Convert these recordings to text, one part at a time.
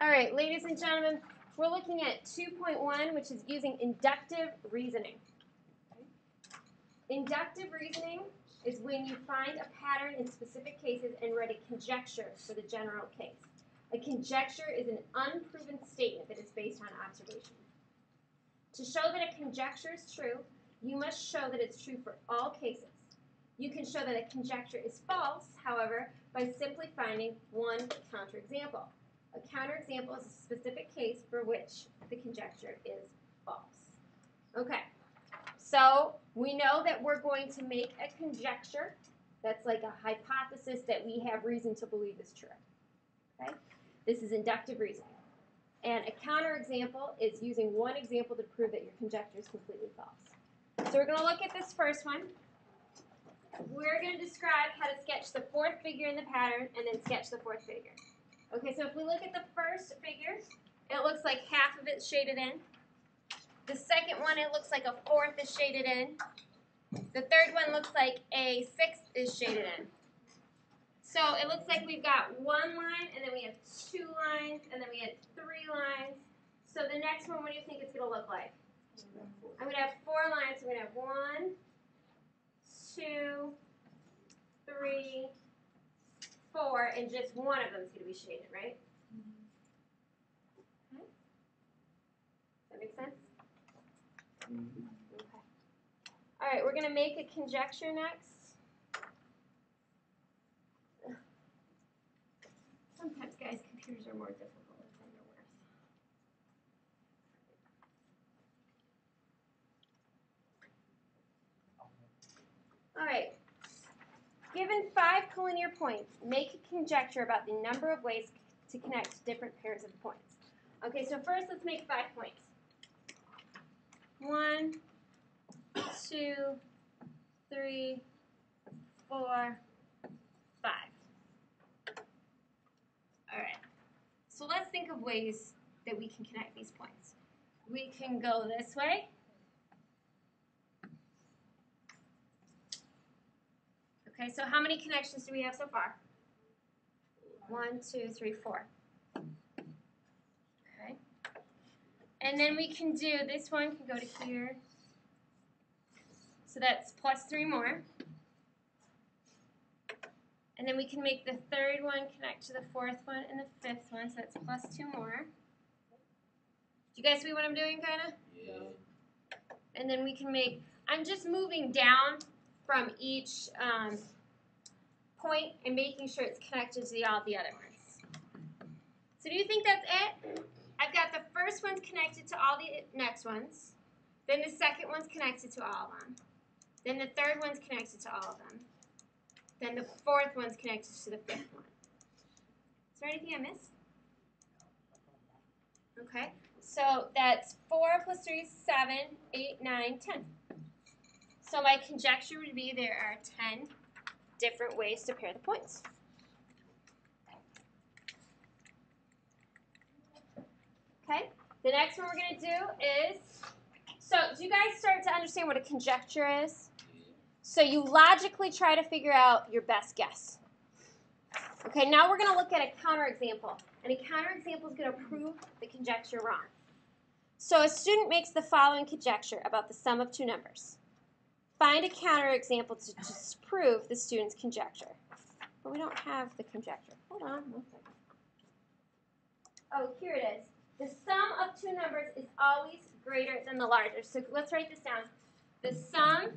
All right, ladies and gentlemen, we're looking at 2.1, which is using inductive reasoning. Inductive reasoning is when you find a pattern in specific cases and write a conjecture for the general case. A conjecture is an unproven statement that is based on observation. To show that a conjecture is true, you must show that it's true for all cases. You can show that a conjecture is false, however, by simply finding one counterexample. A counterexample is a specific case for which the conjecture is false. Okay, so we know that we're going to make a conjecture. That's like a hypothesis that we have reason to believe is true. Okay, this is inductive reasoning. And a counterexample is using one example to prove that your conjecture is completely false. So we're going to look at this first one. We're going to describe how to sketch the fourth figure in the pattern and then sketch the fourth figure. Okay, so if we look at the first figure, it looks like half of it's shaded in. The second one, it looks like a fourth is shaded in. The third one looks like a sixth is shaded in. So it looks like we've got one line, and then we have two lines, and then we have three lines. So the next one, what do you think it's going to look like? I'm going to have four lines. I'm going to have 1, 2, 3, 4, and just one of them is going to be shaded, right? Okay. Does that make sense? Okay. All right, we're going to make a conjecture next. Sometimes, guys, computers are more difficult than they're worth. All right. Given 5 collinear points, make a conjecture about the number of ways to connect different pairs of points. Okay, so first let's make 5 points. 1, 2, 3, 4, 5. All right, so let's think of ways that we can connect these points. We can go this way. Okay, so how many connections do we have so far? 1, 2, 3, 4. Okay. And then we can do, this one can go to here. So that's plus 3 more. And then we can make the third one connect to the fourth one and the fifth one, so that's plus 2 more. Do you guys see what I'm doing, kind of? Yeah. And then we can make, I'm just moving down from each point and making sure it's connected to all the other ones. So do you think that's it? I've got the first one's connected to all the next ones. Then the second one's connected to all of them. Then the third one's connected to all of them. Then the fourth one's connected to the fifth one. Is there anything I missed? Okay, so that's 4 plus 3 is 7, 8, 9, 10. So my conjecture would be there are 10 different ways to pair the points. Okay, the next one we're going to do is, so do you guys start to understand what a conjecture is? So you logically try to figure out your best guess. Okay, now we're going to look at a counterexample. And a counterexample is going to prove the conjecture wrong. So a student makes the following conjecture about the sum of 2 numbers. Find a counterexample to disprove the student's conjecture. But we don't have the conjecture. Hold on one second. Oh, here it is. The sum of 2 numbers is always greater than the larger. So let's write this down. The sum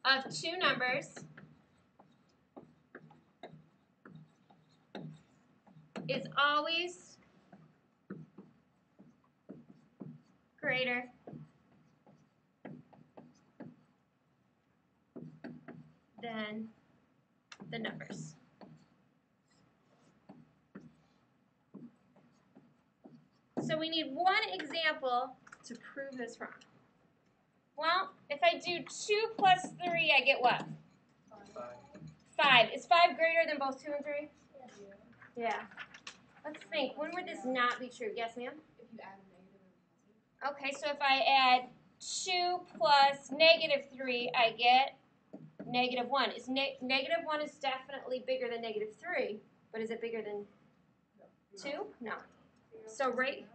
of 2 numbers is always greater than the numbers. So we need one example to prove this wrong. Well, if I do 2 plus 3, I get what? 5. Is 5 greater than both 2 and 3? Yeah. Let's think. When would this not be true? Yes, ma'am? If you add a negative. Okay, so if I add 2 plus negative 3, I get negative 1. Negative 1 is definitely bigger than negative 3, But is it bigger than 2? No. So right,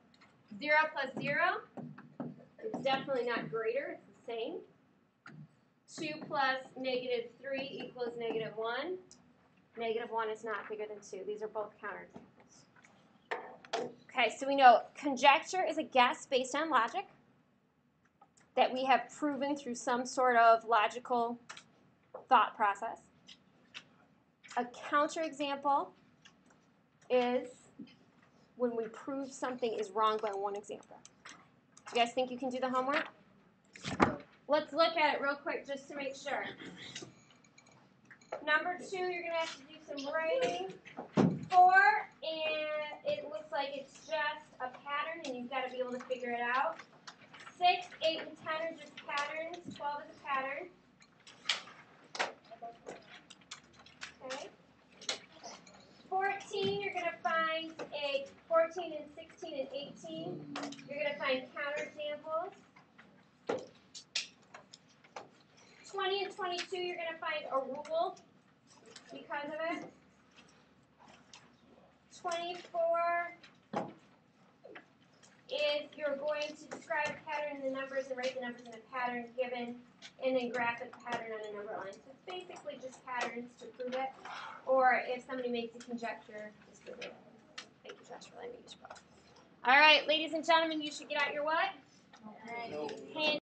0 plus 0, it's definitely not greater, it's the same. 2 plus negative 3 equals negative 1. Negative 1 is not bigger than 2. These are both counterexamples. Okay, so we know conjecture is a guess based on logic that we have proven through some sort of logical thought process. A counterexample is when we prove something is wrong by one example. Do you guys think you can do the homework? Let's look at it real quick just to make sure. Number 2, you're going to have to do some writing. 4, and it looks like it's just a pattern, and you've got to be able to figure it out. 6, 8, and 10 are just patterns. 12 is a pattern. Okay. 14, you're going to find 14 and 16 and 18. You're going to find counterexamples. 20 and 22, you're going to find a rule because of it. 24 is you're going to describe a pattern in the numbers and write the numbers in a pattern given, and then graph the pattern on a number line. So it's basically just patterns to prove it, or if somebody makes a conjecture, just prove it. Thank you, Josh, for letting me use your book. All right, ladies and gentlemen, you should get out your what? Handy.